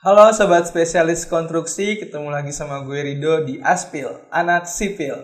Halo sobat spesialis konstruksi, ketemu lagi sama gue Rido di Aspil, anak sipil.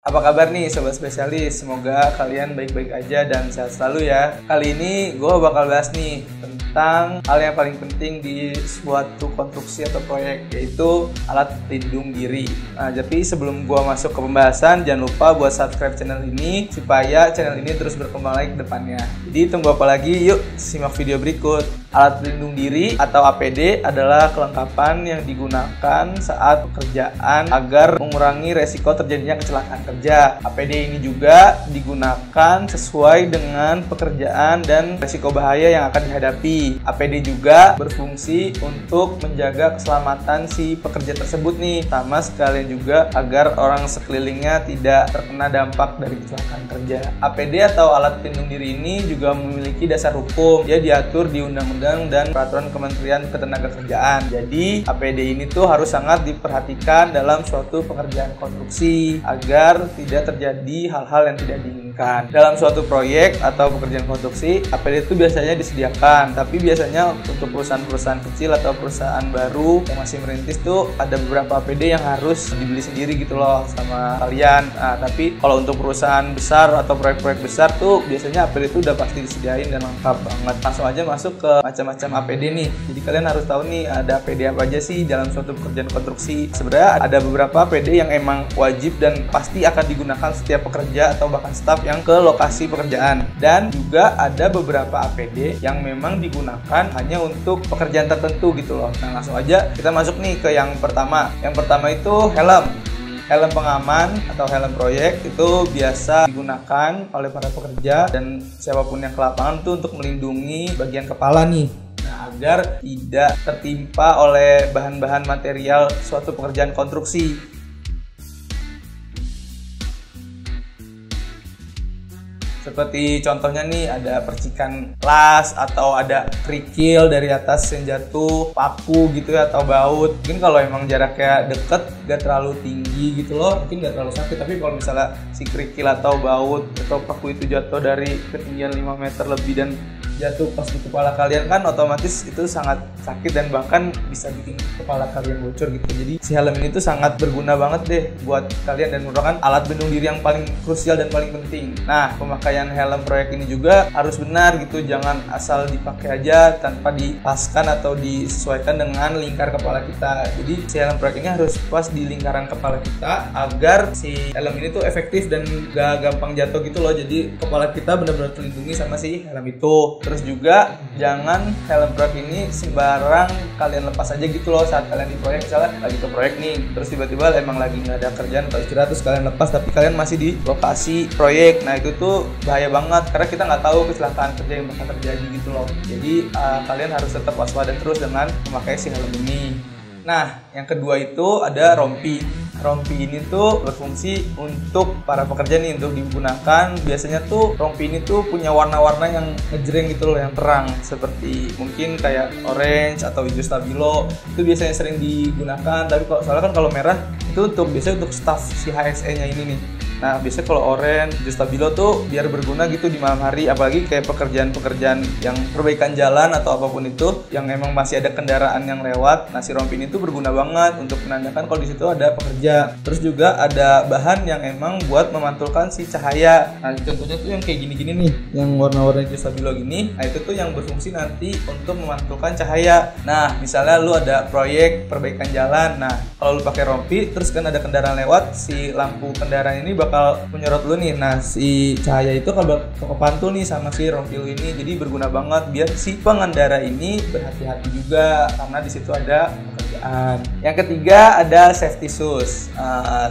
Apa kabar nih sobat spesialis? Semoga kalian baik-baik aja dan sehat selalu ya. Kali ini gue bakal bahas nih tentang hal yang paling penting di suatu konstruksi atau proyek, yaitu alat pelindung diri. Nah, jadi sebelum gue masuk ke pembahasan, jangan lupa buat subscribe channel ini supaya channel ini terus berkembang lagi ke depannya. Jadi tunggu apa lagi? Yuk simak video berikut. Alat pelindung diri atau APD adalah kelengkapan yang digunakan saat pekerjaan agar mengurangi resiko terjadinya kecelakaan kerja. APD ini juga digunakan sesuai dengan pekerjaan dan resiko bahaya yang akan dihadapi. APD juga berfungsi untuk menjaga keselamatan si pekerja tersebut nih, sama sekalian juga agar orang sekelilingnya tidak terkena dampak dari kecelakaan kerja. APD atau alat pelindung diri ini juga memiliki dasar hukum. Dia diatur di undang-undang dan peraturan Kementerian Ketenagakerjaan. Jadi APD ini tuh harus sangat diperhatikan dalam suatu pekerjaan konstruksi agar tidak terjadi hal-hal yang tidak diinginkan. Dalam suatu proyek atau pekerjaan konstruksi, APD itu biasanya disediakan, tapi biasanya untuk perusahaan-perusahaan kecil atau perusahaan baru yang masih merintis tuh ada beberapa APD yang harus dibeli sendiri gitu loh sama kalian. Nah, tapi kalau untuk perusahaan besar atau proyek-proyek besar tuh biasanya APD itu udah pasti disediain dan lengkap banget. Langsung aja masuk ke macam-macam APD nih. Jadi kalian harus tahu nih ada APD apa aja sih dalam suatu pekerjaan konstruksi. Sebenarnya ada beberapa APD yang emang wajib dan pasti akan digunakan setiap pekerja atau bahkan staf yang ke lokasi pekerjaan. Dan juga ada beberapa APD yang memang digunakan hanya untuk pekerjaan tertentu gitu loh. Nah, langsung aja kita masuk nih ke yang pertama. Yang pertama itu helm. Helm pengaman atau helm proyek itu biasa digunakan oleh para pekerja dan siapapun yang ke lapangan tuh untuk melindungi bagian kepala nih. Nah, agar tidak tertimpa oleh bahan-bahan material suatu pekerjaan konstruksi. Seperti contohnya nih ada percikan las atau ada kerikil dari atas yang jatuh, paku gitu ya, atau baut. Mungkin kalau emang jaraknya deket, gak terlalu tinggi gitu loh, mungkin gak terlalu sakit. Tapi kalau misalnya si kerikil atau baut atau paku itu jatuh dari ketinggian 5 meter lebih dan jatuh pas di kepala kalian, kan otomatis itu sangat sakit dan bahkan bisa bikin kepala kalian bocor gitu. Jadi si helm ini tuh sangat berguna banget deh buat kalian dan merupakan alat pelindung diri yang paling krusial dan paling penting. Nah, pemakaian helm proyek ini juga harus benar gitu, jangan asal dipakai aja tanpa dipaskan atau disesuaikan dengan lingkar kepala kita. Jadi si helm proyek ini harus pas di lingkaran kepala kita agar si helm ini tuh efektif dan gak gampang jatuh gitu loh. Jadi kepala kita benar-benar terlindungi sama si helm itu. Terus juga jangan helm proyek ini sembarang kalian lepas aja gitu loh saat kalian di proyek. Misalnya lagi ke proyek nih, terus tiba-tiba emang lagi nggak ada kerjaan atau istirahat, terus kalian lepas tapi kalian masih di lokasi proyek. Nah, itu tuh bahaya banget karena kita nggak tahu kecelakaan kerja yang bakal terjadi gitu loh. Jadi kalian harus tetap waspada terus dengan memakai si helm ini. Nah, yang kedua itu ada rompi. Rompi ini tuh berfungsi untuk para pekerja nih, untuk digunakan. Biasanya tuh rompi ini tuh punya warna-warna yang ngejreng gitu loh, yang terang, seperti mungkin kayak orange atau hijau stabilo. Itu biasanya sering digunakan, tapi soalnya kan kalau merah itu biasanya untuk staff si HSE-nya ini nih. Nah, biasanya kalau orange, hijau stabilo tuh biar berguna gitu di malam hari, apalagi kayak pekerjaan-pekerjaan yang perbaikan jalan atau apapun itu yang emang masih ada kendaraan yang lewat. Nah, si rompi ini tuh berguna banget untuk menandakan kalau di situ ada pekerja. Terus juga ada bahan yang emang buat memantulkan si cahaya. Nah, contohnya tuh yang kayak gini-gini nih, yang warna-warna hijau stabilo gini. Nah, itu tuh yang berfungsi nanti untuk memantulkan cahaya. Nah, misalnya lu ada proyek perbaikan jalan. Nah, kalau lu pakai rompi, terus kan ada kendaraan lewat, si lampu kendaraan ini bakal menyorot lu nih. Nah, si cahaya itu kalau kepantul nih sama si rompi lu ini, jadi berguna banget biar si pengendara ini berhati-hati juga karena di situ ada pekerjaan. Yang ketiga ada safety shoes.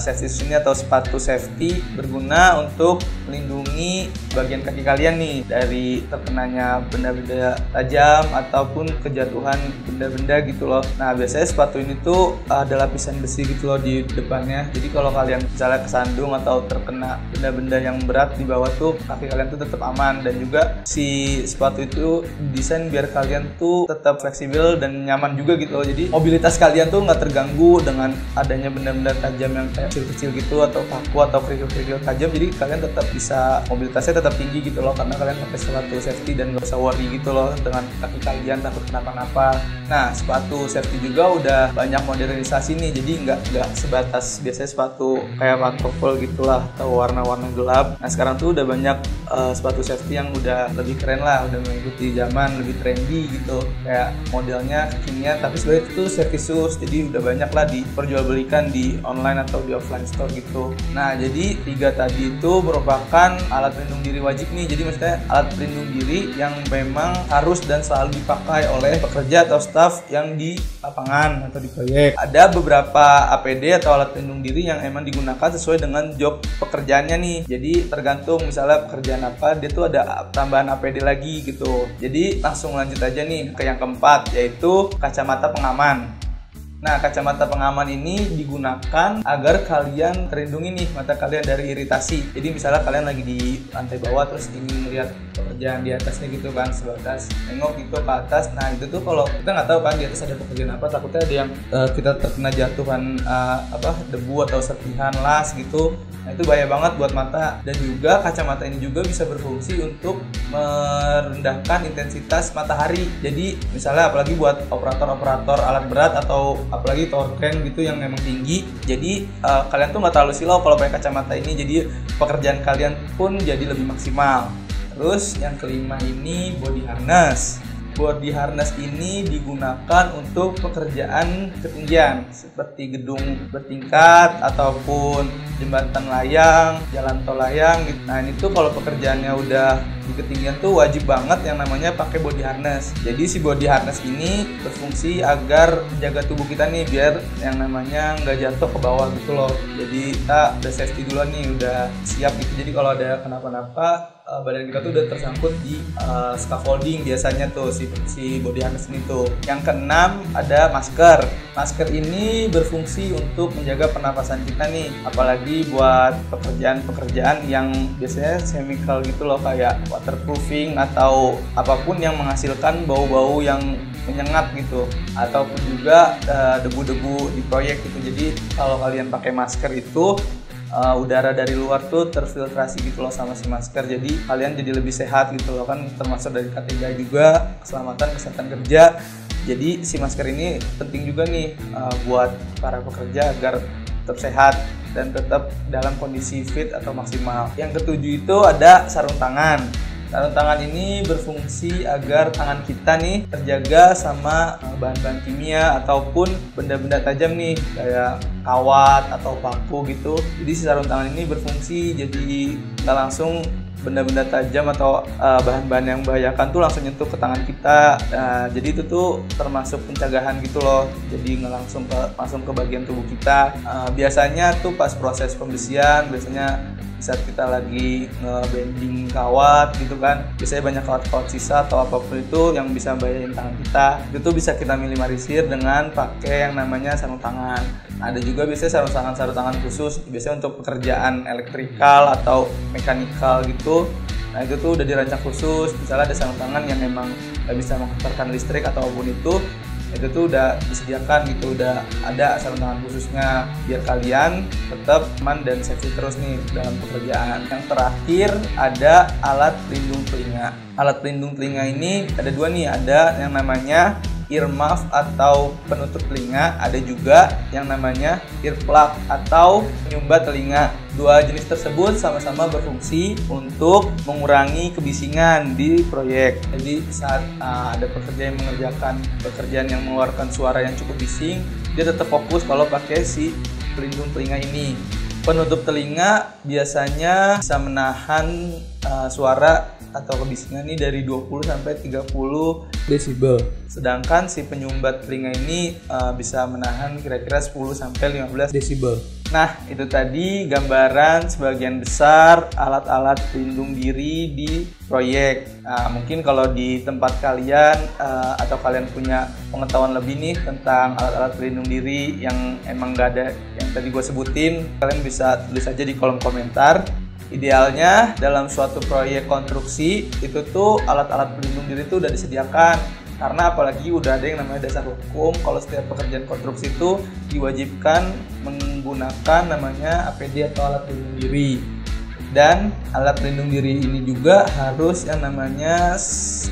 Safety shoes ini atau sepatu safety berguna untuk melindungi bagian kaki kalian nih dari terkenanya benda-benda tajam ataupun kejatuhan benda-benda gitu loh. Nah, biasanya sepatu ini tuh ada lapisan besi gitu loh di depannya. Jadi kalau kalian misalnya kesandung atau terkena benda-benda yang berat di bawah tuh, kaki kalian tuh tetap aman. Dan juga si sepatu itu desain biar kalian tuh tetap fleksibel dan nyaman juga gitu loh. Jadi mobilitas kalian tuh nggak terganggu dengan adanya benda-benda tajam yang kayak kecil-kecil gitu atau paku atau kerikil-kerikil tajam. Jadi kalian tetap bisa bisa mobilitasnya tetap tinggi gitu loh, karena kalian pakai sepatu safety dan gak usah worry gitu loh dengan kaki kalian takut kenapa-napa. Nah, sepatu safety juga udah banyak modernisasi nih, jadi nggak sebatas biasanya sepatu kayak pantofel gitulah atau warna-warna gelap. Nah, sekarang tuh udah banyak sepatu safety yang udah lebih keren lah, udah mengikuti zaman, lebih trendy gitu, kayak modelnya kekinian tapi sebenarnya itu safety shoes, jadi udah banyak lah diperjualbelikan di online atau di offline store gitu. Nah, jadi 3 tadi itu merupakan alat pelindung diri wajib nih, jadi maksudnya alat pelindung diri yang memang harus dan selalu dipakai oleh pekerja atau staff yang di lapangan atau di proyek. Ada beberapa APD atau alat pelindung diri yang emang digunakan sesuai dengan job pekerjaannya nih, jadi tergantung misalnya pekerjaan apa, dia tuh ada tambahan APD lagi gitu. Jadi langsung lanjut aja nih ke yang keempat, yaitu kacamata pengaman. Nah, kacamata pengaman ini digunakan agar kalian terlindungi nih mata kalian dari iritasi. Jadi misalnya kalian lagi di lantai bawah terus ingin melihat pekerjaan di atasnya gitu kan, sebatas nengok gitu ke atas. Nah, itu tuh kalau kita nggak tahu kan di atas ada pekerjaan apa, takutnya ada yang kita terkena jatuhan debu atau serpihan las gitu. Nah, itu bahaya banget buat mata. Dan juga kacamata ini juga bisa berfungsi untuk merendahkan intensitas matahari. Jadi misalnya apalagi buat operator-operator alat berat atau apalagi tower crane gitu yang memang tinggi, jadi kalian tuh nggak terlalu silau kalau pakai kacamata ini, jadi pekerjaan kalian pun jadi lebih maksimal. Terus yang kelima ini body harness. Body harness ini digunakan untuk pekerjaan ketinggian seperti gedung bertingkat ataupun jembatan layang, jalan tol layang gitu. Nah, ini tuh kalau pekerjaannya udah di ketinggian tuh wajib banget yang namanya pakai body harness. Jadi si body harness ini berfungsi agar menjaga tubuh kita nih biar yang namanya nggak jatuh ke bawah gitu loh. Jadi kita udah safety duluan nih, udah siap gitu. Jadi kalau ada kenapa-napa badan kita tuh udah tersangkut di scaffolding biasanya tuh si body harness ini tuh. Yang keenam ada masker. Masker ini berfungsi untuk menjaga pernapasan kita nih, apalagi buat pekerjaan-pekerjaan yang biasanya chemical gitu loh, kayak waterproofing atau apapun yang menghasilkan bau-bau yang menyengat gitu, ataupun juga debu-debu di proyek gitu. Jadi kalau kalian pakai masker itu udara dari luar tuh terfiltrasi gitu loh sama si masker, jadi kalian jadi lebih sehat gitu loh kan, termasuk dari K3 juga keselamatan kesehatan kerja. Jadi si masker ini penting juga nih buat para pekerja agar tetap sehat dan tetap dalam kondisi fit atau maksimal. Yang ketujuh itu ada sarung tangan. Sarung tangan ini berfungsi agar tangan kita nih terjaga sama bahan-bahan kimia ataupun benda-benda tajam nih kayak kawat atau paku gitu. Jadi si sarung tangan ini berfungsi jadi nggak langsung benda-benda tajam atau bahan-bahan yang membahayakan tuh langsung nyentuh ke tangan kita. Jadi itu tuh termasuk pencegahan gitu loh. Jadi nggak langsung ke bagian tubuh kita. Biasanya tuh pas proses pembersihan, biasanya saat kita lagi nge-bending kawat gitu kan, biasanya banyak kawat-kawat sisa atau apapun itu yang bisa membahayain tangan kita, itu bisa kita minimalisir dengan pakai yang namanya sarung tangan. Ada juga biasanya sarung tangan khusus biasanya untuk pekerjaan elektrikal atau mekanikal gitu. Nah, itu tuh udah dirancang khusus, misalnya ada sarung tangan yang memang nggak bisa mengantarkan listrik atau apapun itu tuh udah disediakan gitu, udah ada sarung tangan khususnya biar kalian tetap aman dan safety terus nih dalam pekerjaan. Yang terakhir ada alat pelindung telinga. Alat pelindung telinga ini ada dua nih, ada yang namanya earmuff atau penutup telinga, ada juga yang namanya earplug atau penyumbat telinga. Dua jenis tersebut sama-sama berfungsi untuk mengurangi kebisingan di proyek. Jadi saat ada pekerja yang mengerjakan pekerjaan yang mengeluarkan suara yang cukup bising, dia tetap fokus kalau pakai si pelindung telinga ini. Penutup telinga biasanya bisa menahan suara atau kebisingan ini dari 20 sampai 30 desibel. Sedangkan si penyumbat telinga ini bisa menahan kira-kira 10 sampai 15 desibel. Nah, itu tadi gambaran sebagian besar alat-alat pelindung diri di proyek. Nah, mungkin kalau di tempat kalian atau kalian punya pengetahuan lebih nih tentang alat-alat pelindung diri yang emang gak ada yang tadi gue sebutin, kalian bisa tulis aja di kolom komentar. Idealnya dalam suatu proyek konstruksi itu tuh alat-alat pelindung diri itu udah disediakan, karena apalagi udah ada yang namanya dasar hukum kalau setiap pekerjaan konstruksi itu diwajibkan menggunakan namanya APD atau alat pelindung diri. Dan alat pelindung diri ini juga harus yang namanya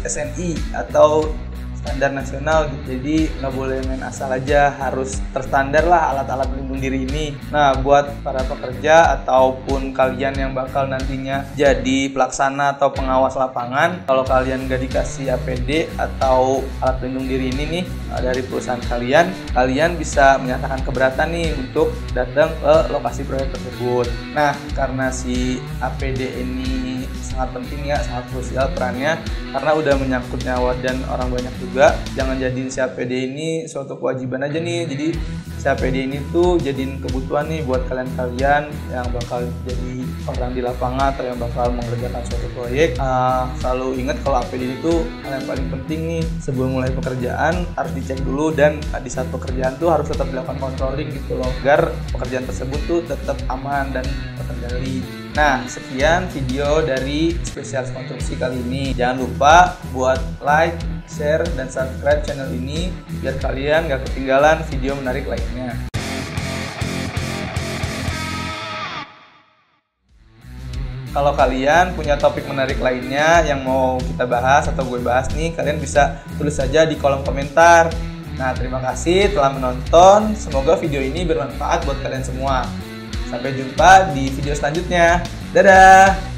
SNI atau standar nasional gitu. Jadi nggak boleh main asal aja, harus terstandar lah alat-alat pelindung diri ini. Nah, buat para pekerja ataupun kalian yang bakal nantinya jadi pelaksana atau pengawas lapangan, kalau kalian nggak dikasih APD atau alat pelindung diri ini nih dari perusahaan kalian bisa menyatakan keberatan nih untuk datang ke lokasi proyek tersebut. Nah, karena si APD ini sangat penting ya, sangat krusial perannya karena udah menyangkut nyawa dan orang banyak juga. Jangan jadiin si APD ini suatu kewajiban aja nih. Jadi si APD ini tuh jadiin kebutuhan nih buat kalian yang bakal jadi orang di lapangan atau yang bakal mengerjakan suatu proyek. Selalu ingat kalau APD itu hal yang paling penting nih. Sebelum mulai pekerjaan harus dicek dulu, dan di saat pekerjaan tuh harus tetap dilakukan controlling gitu loh, agar pekerjaan tersebut tuh tetap aman dan terkendali. Nah, sekian video dari Spesialis Konstruksi kali ini. Jangan lupa buat like, share, dan subscribe channel ini biar kalian gak ketinggalan video menarik lainnya. Kalau kalian punya topik menarik lainnya yang mau kita bahas atau gue bahas nih, kalian bisa tulis saja di kolom komentar. Nah, terima kasih telah menonton. Semoga video ini bermanfaat buat kalian semua. Sampai jumpa di video selanjutnya. Dadah!